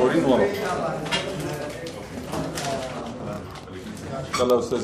مصورين ورا. يلا يا استاذ.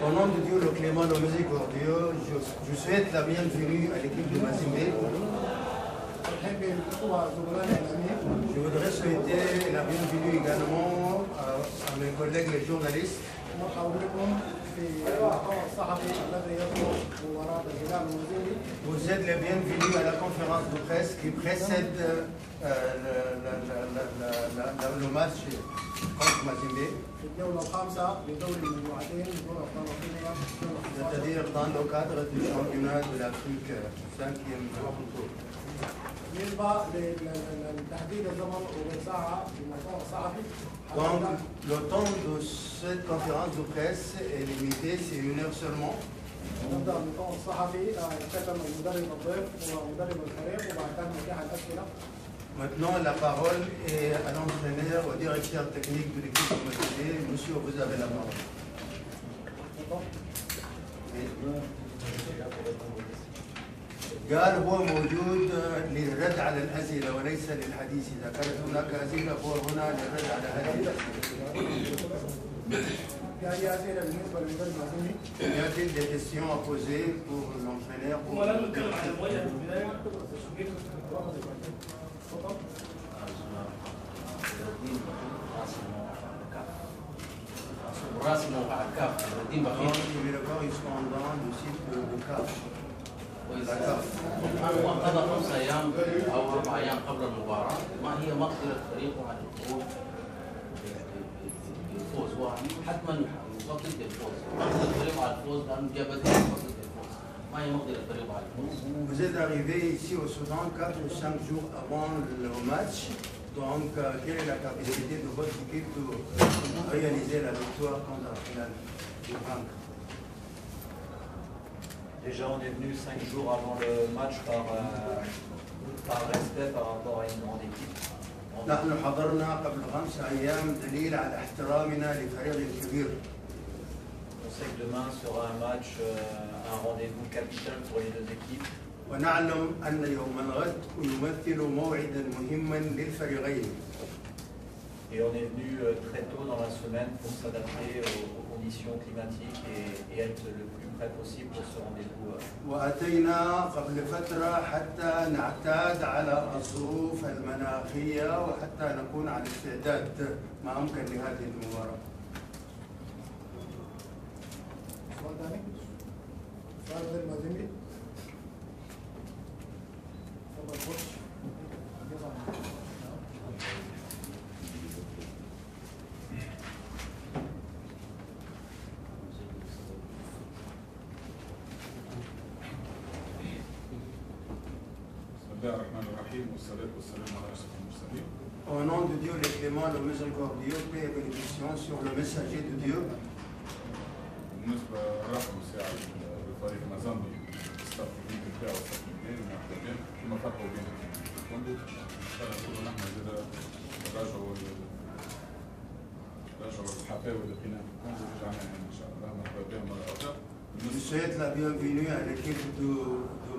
Au nom de Dieu, le Clément, le musique Dieu, je souhaite la bienvenue à l'équipe de Mazimbe. Je voudrais souhaiter la bienvenue également à mes collègues les journalistes. Vous êtes les bienvenus à la conférence de presse qui précède le match contre Mazimbe. C'est-à-dire dans le cadre du championnat de l'Afrique 5e tour. Donc le temps de cette conférence de presse est limité, c'est 1 heure seulement. Maintenant, la parole est à l'entraîneur, au directeur technique de l'équipe de Mazimbe. Monsieur, vous avez la parole. قال هو موجود للرد على الأسئلة وليس للحديث. إذا كانت هناك أسئلة هو هنا للرد على هذه الأسئلة. Y a-t-il des questions à poser pour l'entraîneur? correspondant du site de CAF. قضى 5 أيام أو 4 أيام قبل المباراة، ما هي مقدرة فريقه على الخروج بالفوز؟ وحتما يفضل الفوز، مقدرة فريقه على الفوز لأنه جابت مقدرة الفوز، ما هي مقدرة فريقه على الفوز؟ Vous êtes arrivé ici au Soudan 4 ou 5 jours avant le match, donc quelle est la capacité de votre équipe de réaliser la victoire contre la finale du Banque? Déjà, on est venu 5 jours avant le match par respect par rapport à une grande équipe. نحن حضرنا قبل 5 أيام دليل على احترامنا لفريق الكبير. On sait que demain sera un match, un rendez-vous capital pour les deux équipes. ونعلم أن يوم الغد يمثل موعدا مهما للفريقين. Et on est venu très tôt dans la semaine pour s'adapter aux conditions climatiques et être le plus près possible pour ce rendez-vous. وأتينا قبل فترة حتى نعتاد على الظروف المناخية وحتى نكون على استعداد ما أمكن لهذه المباراة. سؤال ثاني؟ سؤال غير مازيمبي؟ تفضل خش. Au nom de Dieu, le clément, le miséricordieux, paix et bénédiction sur le messager de Dieu. بالنسبة لرقم ساعة لفريق مازامبي الستاف التكنيكي بتاعه والستاف الثاني معتبرين كما فرقوا بين الفندق إن شاء الله نقولوا نحن زاد راجعوا الحفاوي اللي لقينا في الفندق ورجعنا إن شاء الله مرحبا بهم مرة أخرى. Je souhaite la bienvenue à l'équipe de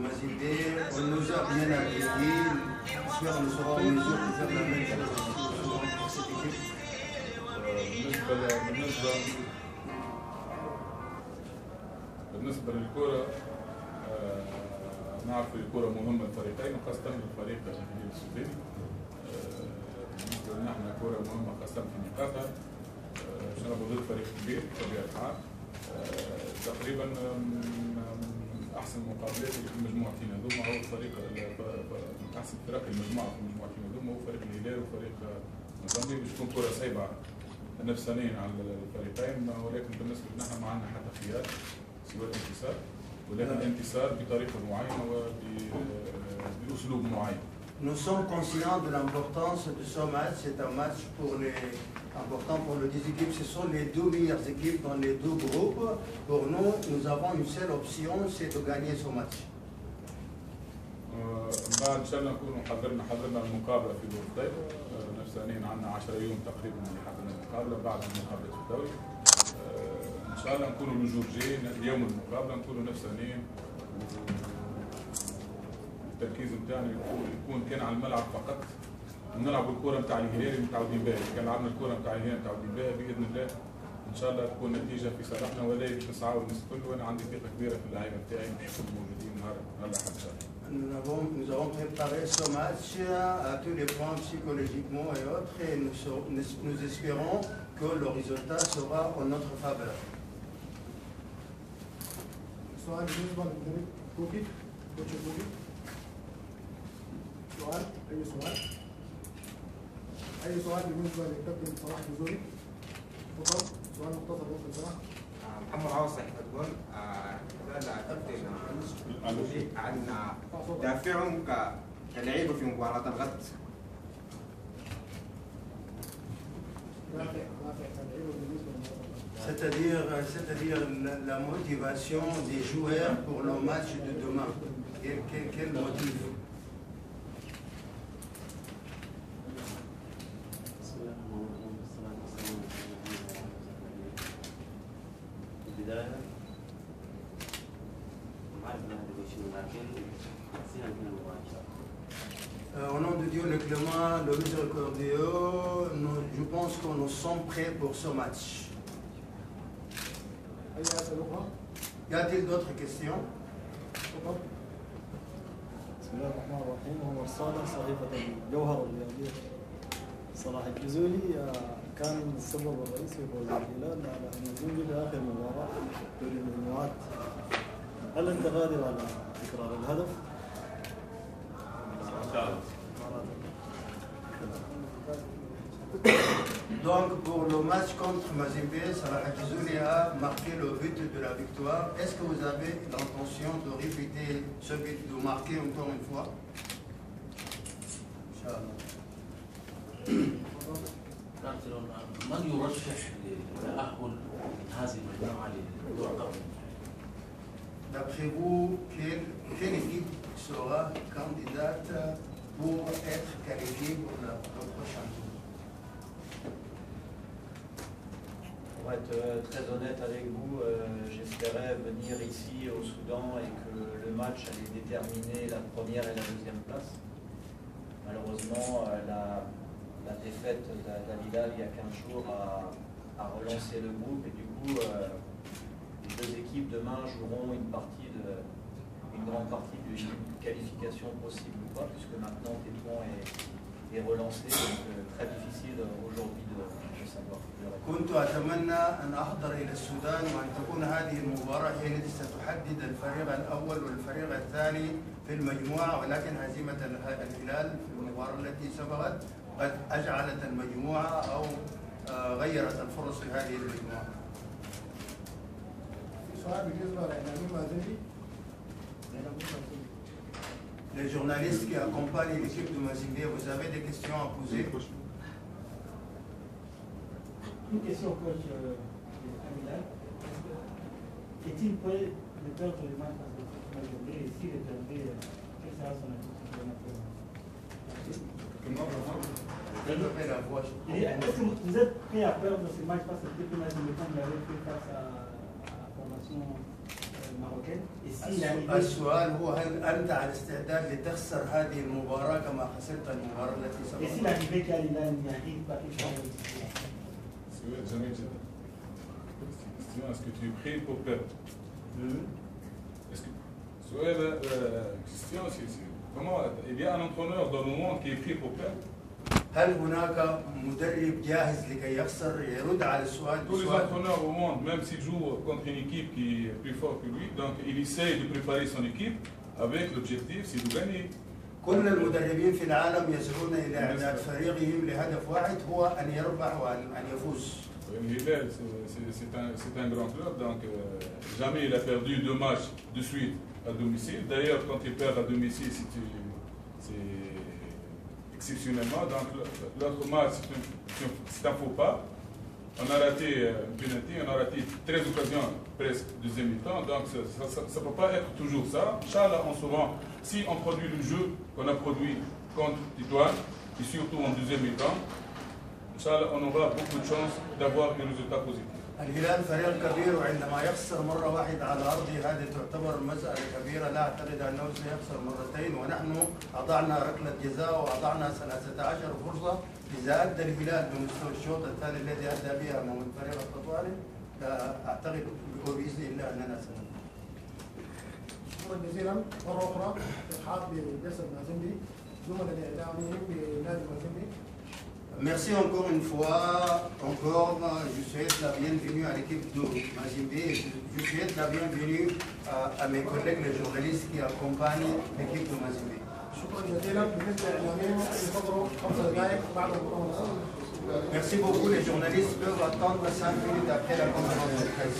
Mazimbe. On nous a bien accueillis. J'espère que nous serons en mesure de faire la même chose pour cette équipe. بالنسبة للكرة نعرف الكرة مهمة للفريقين وخاصة للفريق الجديد السوداني. بالنسبة لنا احنا كرة مهمة خاصة في نقاطها. نلعبوا ضد فريق كبير بطبيعة الحال. تقريبا احسن مقابلات في مجموعتين هذوما هو الفريق احسن فرق المجموعه في مجموعتين هذوما هو فريق الهلال وفريق موزمبيق. باش تكون كره صعيبه نفسانيا على الفريقين، ولكن بالنسبه لنا ما عندنا حتى خيار سوى الانتصار ولكن الانتصار بطريقه معينه وباسلوب معين. Nous sommes conscients de l'importance de ce match. C'est un match important pour les deux équipes. Ce sont les deux meilleures équipes dans les deux groupes. Pour nous, nous avons une seule option, c'est de gagner ce match. بعد ان شاء الله نكونوا حضرنا المقابله في دور الطيب. نفسانيا عندنا 10 يوم تقريبا لحضرنا المقابله بعد المقابله في الدوري. ان شاء الله نكونوا الجور جاي اليوم المقابله نكونوا نفسانيا. التركيز نتاعنا يكون كان على الملعب فقط. نلعبوا الكره نتاع الهلال متعودين بها، كان لعبنا الكره نتاع الهلال متعودين بها باذن الله ان شاء الله تكون نتيجه في صالحنا ولا باش نسعوا الناس الكل وانا عندي ثقه كبيره في اللعيبه نتاعي باش يكونوا موجودين نهار الاحد ان شاء الله. Nous avons préparé ce match à tous les points psychologiquement et autres et nous espérons que le résultat sera en notre faveur. سؤال بالنسبة للمدرب كوبي كوتش كوبي. سؤال أي سؤال بالنسبة للكابتن صلاح الجزوري؟ تفضل سؤال مختصر بس صلاح. محمد عوض صحيح تقول سأل كابتن عن دافعهم كلعيبة في مباراة الغد. C'est-à-dire la motivation des joueurs pour le match de demain. Quel motif? Au nom de Dieu le clément, le miséricordieux, je pense que nous sommes prêts pour ce match. Y a-t-il d'autres questions? بسم الله الرحمن الرحيم. عمر صالح صحيفة الجوهر الرياضية. صلاح الجزولي كان السبب الرئيسي في فوز الهلال على أن ينجح بآخر مباراة في المجموعات. هل أنت قادر على تكرار الهدف؟ إن شاء الله. Donc pour le match contre Mazembe, Salah Hadjizouli a marqué le but de la victoire. Est-ce que vous avez l'intention de répéter ce but, de marquer encore une fois? Inch'Allah. من يرشح للتأهل من هذه المجموعة لدور قبل؟ D'après vous, quelle équipe sera candidate pour être qualifiée pour le prochain tour? Pour être très honnête avec vous, j'espérais venir ici au Soudan et que le match allait déterminer la première et la deuxième place. Malheureusement, la défaite d'Al-Hilal il y a 15 jours a relancé le groupe et du coup, les deux équipes demain joueront une grande partie d'une qualification possible ou pas, puisque maintenant Tétouan est relancé, donc très difficile aujourd'hui de savoir. كنت أتمنى أن أحضر إلى السودان وأن تكون هذه المباراة هي التي ستحدد الفريق الأول والفريق الثاني في المجموعة، ولكن هزيمة الهلال في المباراة التي سبقت قد أجعلت المجموعة أو غيرت الفرص في هذه المجموعة. سؤال بالنسبة لإعلامي مازيمبي. Les journalistes qui accompagnent l'équipe de Mazembe, vous avez des questions à poser? Une question, coach Amilal. Est-il prêt de perdre le match face à Mazembe et si le perdre, quelle sera son attitude pour la Est-ce que vous êtes prêt à perdre ce match face à Mazembe comme vous l'avez fait face à la formation marocaine? السؤال هو هل أنت على استعداد لتخسر هذه المباراة كما خسرت المباراة التي سبقت؟ جميل جدا. Est-ce que tu es prêt pour perdre? Est-ce que سؤال question c'est comment il y a un entraîneur dans le monde qui est prêt pour perdre? هل هناك مدرب جاهز لكي يخسر؟ يرد على السؤال. Tous les entraîneurs au monde, même s'il joue contre une équipe qui est plus forte que lui, donc il essaie de préparer son équipe avec l'objectif c'est de gagner. كل المدربين في العالم يسعون إلى إعداد فريقهم لهدف واحد هو أن يربح وأن يفوز. L'Hilal, c'est un grand club, donc jamais il a perdu 2 matchs de suite à domicile. D'ailleurs, quand il perd à domicile, c'est exceptionnellement. Donc l'autre match, c'est un faux pas. On a raté un penalty, on a raté 13 occasions presque deuxième mi-temps, donc ça ne peut pas être toujours ça. Inch'Allah, si on produit le jeu qu'on a produit contre Tétouan, et surtout en deuxième mi-temps, Inch'Allah, on aura beaucoup de chance d'avoir un résultat positif. الهلال فريق كبير وعندما يخسر مرة واحدة على أرضه هذه تعتبر مسألة كبيرة، لا أعتقد أنه سيخسر مرتين، ونحن أضعنا ركلة جزاء وأضعنا 13 فرصة. إذا أدى الهلال بمستوى الشوط الثاني الذي أدى بها أمام الفريق التطواني أعتقد بإذن الله أننا سنفوز. شكرا جزيلا مرة أخرى ترحاب بجسد مازيمبي زملاء الإعلاميين بنادي مازيمبي. Merci encore une fois, je souhaite la bienvenue à l'équipe de Mazimbe. Je souhaite la bienvenue à mes collègues les journalistes qui accompagnent l'équipe de Mazimbe. Merci beaucoup, les journalistes peuvent attendre 5 minutes après la conférence de presse.